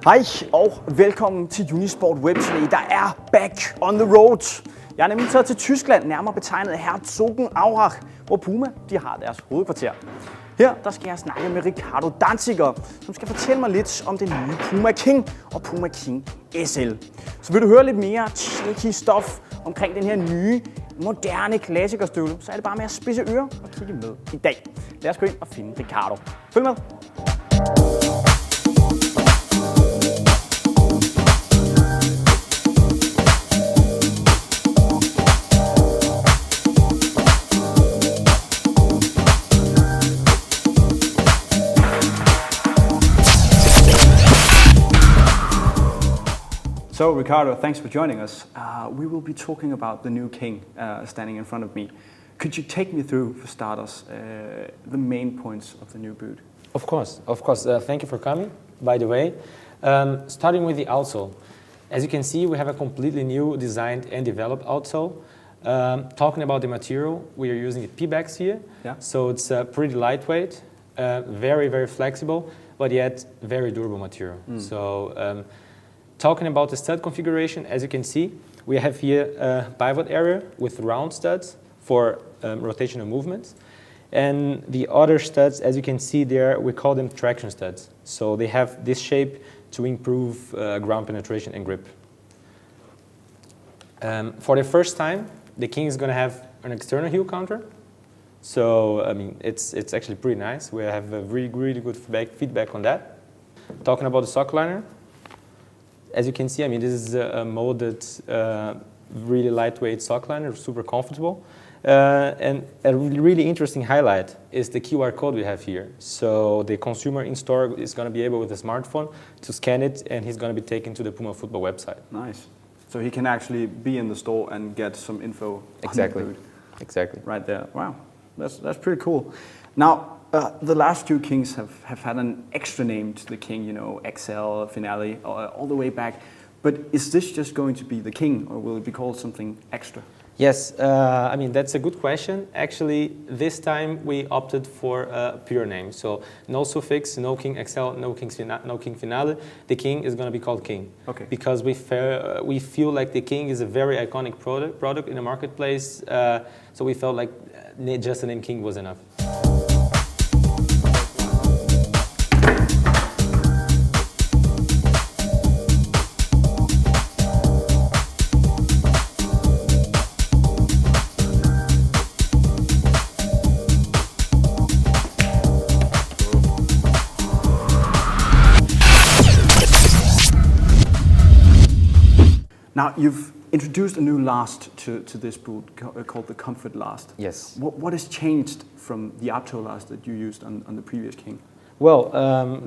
Hej og velkommen til Unisport Webplay, der er back on the road. Jeg er nemlig taget til Tyskland, nærmere betegnet Herzogenaurach, hvor Puma de har deres hovedkvarter. Her der skal jeg snakke med Ricardo Danziger, som skal fortælle mig lidt om den nye Puma King og Puma King SL. Så vil du høre lidt mere cheeky stuff omkring den her nye, moderne klassikerstøvle, så er det bare med at spidse ører og kigge med i dag. Lad os gå ind og finde Ricardo. Følg med! So, Ricardo, thanks for joining us. We will be talking about the new King standing in front of me. Could you take me through, for starters, the main points of the new boot? Of course. Thank you for coming, by the way. Starting with the outsole. As you can see, we have a completely new designed and developed outsole. Talking about the material, we are using P-backs here. Yeah. So it's pretty lightweight, very, very flexible, but yet very durable material. So, talking about the stud configuration, as you can see, we have here a pivot area with round studs for rotational movements. And the other studs, as you can see there, we call them traction studs. So they have this shape to improve ground penetration and grip. For the first time, the King is going to have an external heel counter. So, I mean, it's actually pretty nice. We have a really good feedback on that. Talking about the sock liner, as you can see, I mean, this is a molded, really lightweight sock liner, super comfortable. And a really interesting highlight is the QR code we have here. So the consumer in store is going to be able, with a smartphone, to scan it, and he's going to be taken to the Puma football website. Nice. So he can actually be in the store and get some info. Exactly. On the boot. Exactly. Right there. Wow, that's pretty cool. Now, the last two Kings have had an extra name to the King, you know, XL, Finale, all the way back. But is this just going to be the King, or will it be called something extra? Yes, I mean, that's a good question. Actually, this time we opted for a pure name. So no suffix, no King XL, no King Finale. The King is going to be called King. Okay. Because we feel like the King is a very iconic product in the marketplace. So we felt like just the name King was enough. Now, you've introduced a new last to this boot called the Comfort Last. Yes. What has changed from the Apto last that you used on the previous King? Well,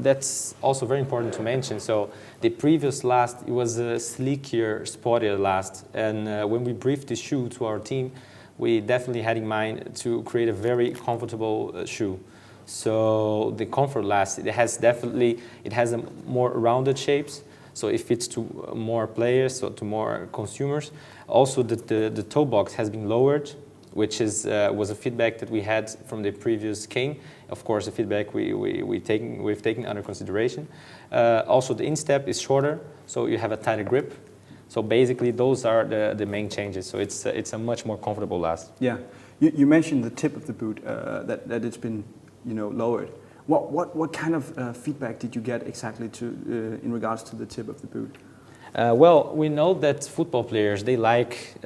that's also very important to mention. So the previous last, it was a sleeker, sportier last. And when we briefed the shoe to our team, we definitely had in mind to create a very comfortable shoe. So the Comfort Last, it has a more rounded shapes. So it fits to more players, so to more consumers. Also, the toe box has been lowered, which was a feedback that we had from the previous King. Of course, the feedback we've taken under consideration. Also, the instep is shorter, so you have a tighter grip. So basically, those are the main changes. So it's a much more comfortable last. Yeah, you mentioned the tip of the boot that it's been lowered. What kind of feedback did you get exactly in regards to the tip of the boot? Well, we know that football players, they like,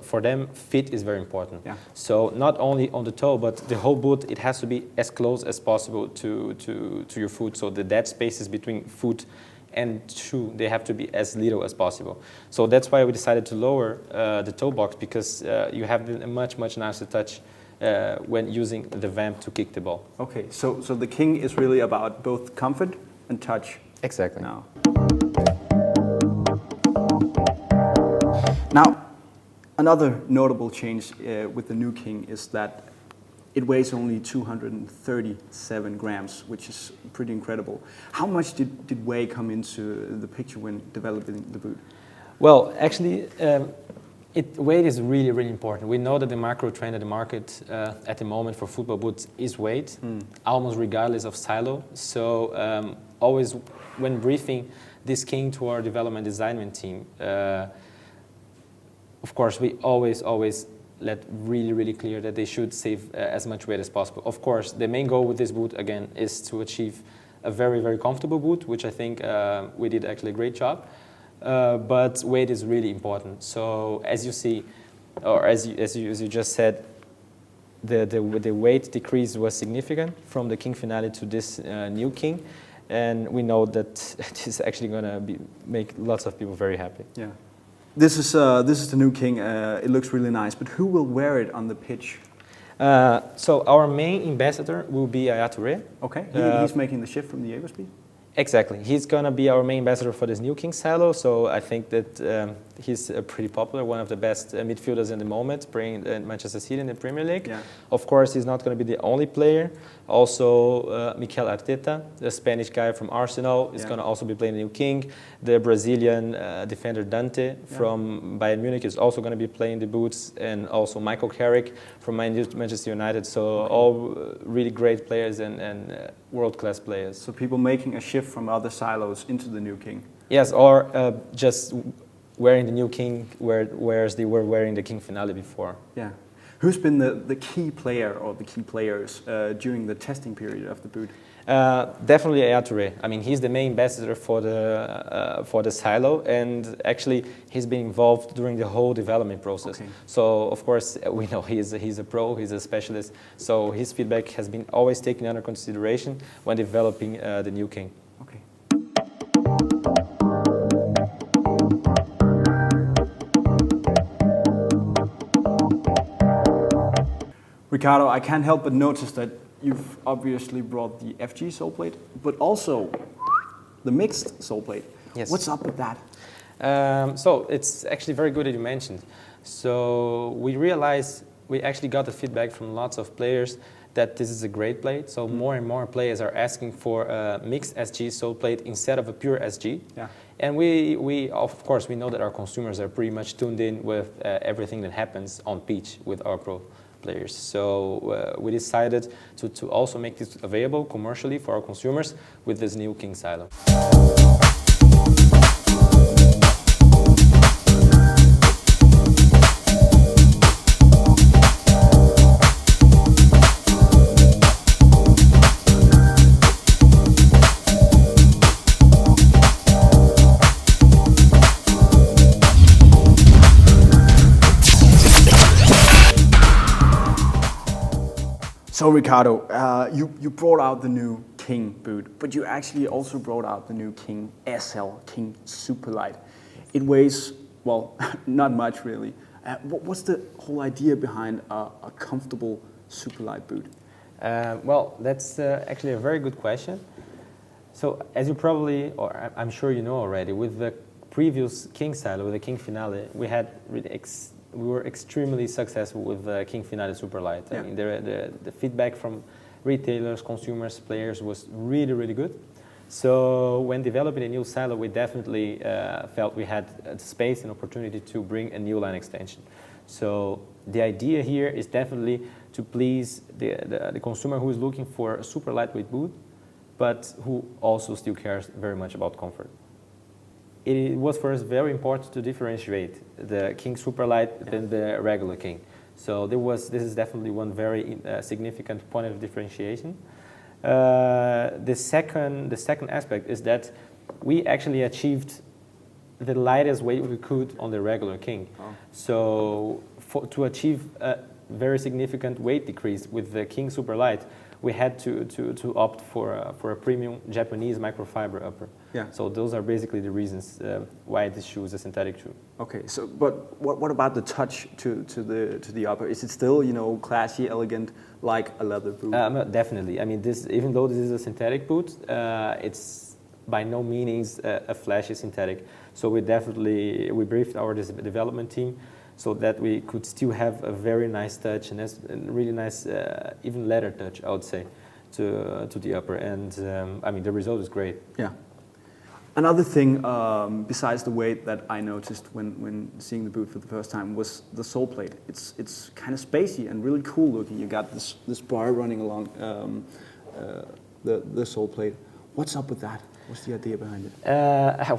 for them, fit is very important. Yeah. So not only on the toe, but the whole boot, it has to be as close as possible to your foot. So the dead spaces between foot and shoe, they have to be as little as possible. So that's why we decided to lower the toe box, because you have a much nicer touch when using the vamp to kick the ball. Okay, so the King is really about both comfort and touch. Exactly. Now, another notable change with the new King is that it weighs only 237 grams, which is pretty incredible. How much did weight come into the picture when developing the boot? Well, actually, weight is really important. We know that the macro trend at the market at the moment for football boots is weight, almost regardless of silo. So always when briefing this came to our development design team, of course, we always let really clear that they should save as much weight as possible. Of course, the main goal with this boot, again, is to achieve a very comfortable boot, which I think we did actually a great job. But weight is really important. So as you see, or as you just said, the weight decrease was significant from the King Finale to this new King, and we know that this is actually going to make lots of people very happy. Yeah. This is the new King. It looks really nice, but who will wear it on the pitch? So our main ambassador will be Ayature. Okay, he's making the shift from the Jakob speed? Exactly. He's going to be our main ambassador for this new King silo, so I think that he's pretty popular, one of the best midfielders in the moment, playing Manchester City in the Premier League. Yeah. Of course, he's not going to be the only player. Also, Mikel Arteta, the Spanish guy from Arsenal, is going to also be playing the new King. The Brazilian defender Dante from Bayern Munich is also going to be playing the boots, and also Michael Carrick from Manchester United. So all really great players and world-class players. So people making a shift from other silos into the new King. Yes, or just wearing the new King, whereas they were wearing the King Finale before. Yeah. Who's been the key player or the key players during the testing period of the boot? Definitely Ayature. I mean, he's the main ambassador for the silo, and actually he's been involved during the whole development process. Okay. So of course we know he's a pro, he's a specialist. So his feedback has been always taken under consideration when developing the new King. Okay. Ricardo, I can't help but notice that you've obviously brought the FG Soleplate, but also the mixed Soleplate. Yes. What's up with that? So it's actually very good that you mentioned. So we realized, we actually got the feedback from lots of players that this is a great plate. So more and more players are asking for a mixed SG Soleplate instead of a pure SG. Yeah. And we of course, we know that our consumers are pretty much tuned in with everything that happens on pitch with our pro players. So we decided to also make this available commercially for our consumers with this new King silo. So Ricardo, you brought out the new King boot, but you actually also brought out the new King SL, King Superlight. It weighs, well, not much really. What's the whole idea behind a comfortable Superlight boot? Well, that's actually a very good question. So as you probably, or I'm sure you know already, with the previous King silo, with the King Finale, we had really we were extremely successful with the King Finale Superlight. Yeah. I mean, the feedback from retailers, consumers, players was really good. So when developing a new silo, we definitely felt we had space and opportunity to bring a new line extension. So the idea here is definitely to please the consumer who is looking for a super lightweight boot, but who also still cares very much about comfort. It was for us very important to differentiate the King Superlight than the regular King. So this is definitely one very significant point of differentiation. The second aspect is that we actually achieved the lightest weight we could on the regular King. Oh. So to achieve a very significant weight decrease with the King Superlight, we had to opt for a premium Japanese microfiber upper. Yeah. So those are basically the reasons why this shoe is a synthetic shoe. Okay. So, but what about the touch to the upper? Is it still, you know, classy, elegant, like a leather boot? Definitely. I mean, even though this is a synthetic boot, it's by no means a flashy synthetic. So we briefed our development team so that we could still have a very nice touch and a really nice, even leather touch, I would say, to the upper. And I mean, the result is great. Yeah. Another thing besides the weight that I noticed when seeing the boot for the first time was the sole plate. It's kind of spacey and really cool looking. You got this bar running along the sole plate. What's up with that? What's the idea behind it?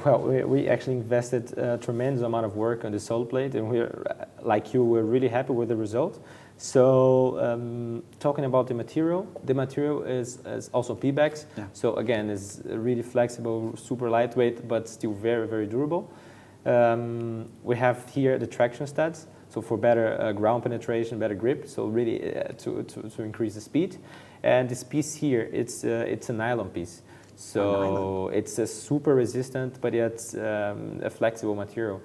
Well, we actually invested a tremendous amount of work on the Soleplate, and we're really happy with the result. So talking about the material is also P-bags. Yeah. So again, it's really flexible, super lightweight, but still very, very durable. We have here the traction studs, so for better ground penetration, better grip, so really to increase the speed. And this piece here, it's a nylon piece. So it's a super resistant, but yet a flexible material.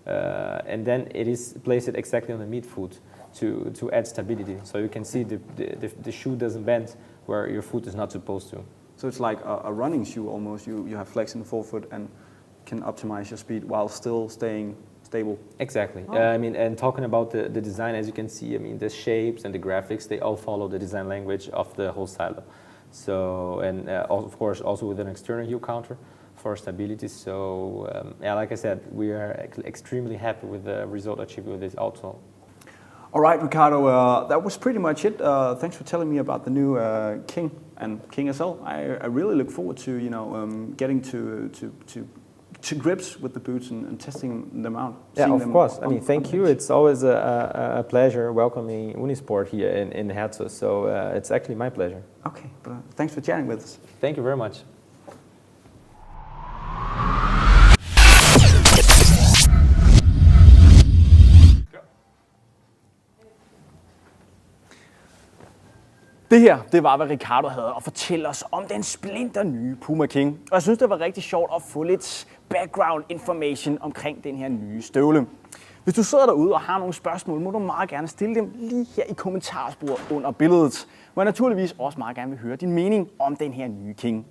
And then it is placed exactly on the midfoot to add stability. So you can see the shoe doesn't bend where your foot is not supposed to. So it's like a running shoe almost. You have flex in the forefoot and can optimize your speed while still staying stable. Exactly. I mean, and talking about the design, as you can see, I mean, the shapes and the graphics, they all follow the design language of the whole stylo. So, and of course, also with an external heel counter for stability. So, yeah, like I said, we are extremely happy with the result achieved with this outsole. All right, Ricardo, that was pretty much it. Thanks for telling me about the new King and King SL. I really look forward to getting to grips with the boots and testing them out. Yeah, of course. I mean, thank you. It's always a pleasure welcoming Unisport here in Herzogenaurach. So it's actually my pleasure. Okay, but thanks for chatting with us. Thank you very much. Det her, det var, hvad Ricardo havde at fortælle os om den splinter nye Puma King. Og jeg synes, det var rigtig sjovt at få lidt background information omkring den her nye støvle. Hvis du sidder derude og har nogle spørgsmål, må du meget gerne stille dem lige her i kommentarsporet under billedet. Hvor jeg naturligvis også meget gerne vil høre din mening om den her nye King.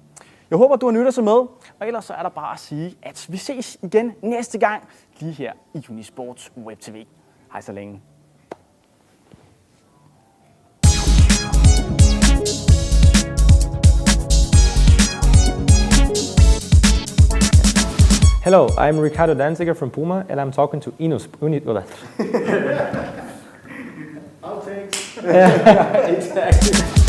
Jeg håber, du har nyttet sig med, og ellers så er der bare at sige, at vi ses igen næste gang lige her i Unisport Web TV. Hej så længe. Hello, I'm Ricardo Danziger from Puma, and I'm talking to Unisport. Outtakes. Exactly.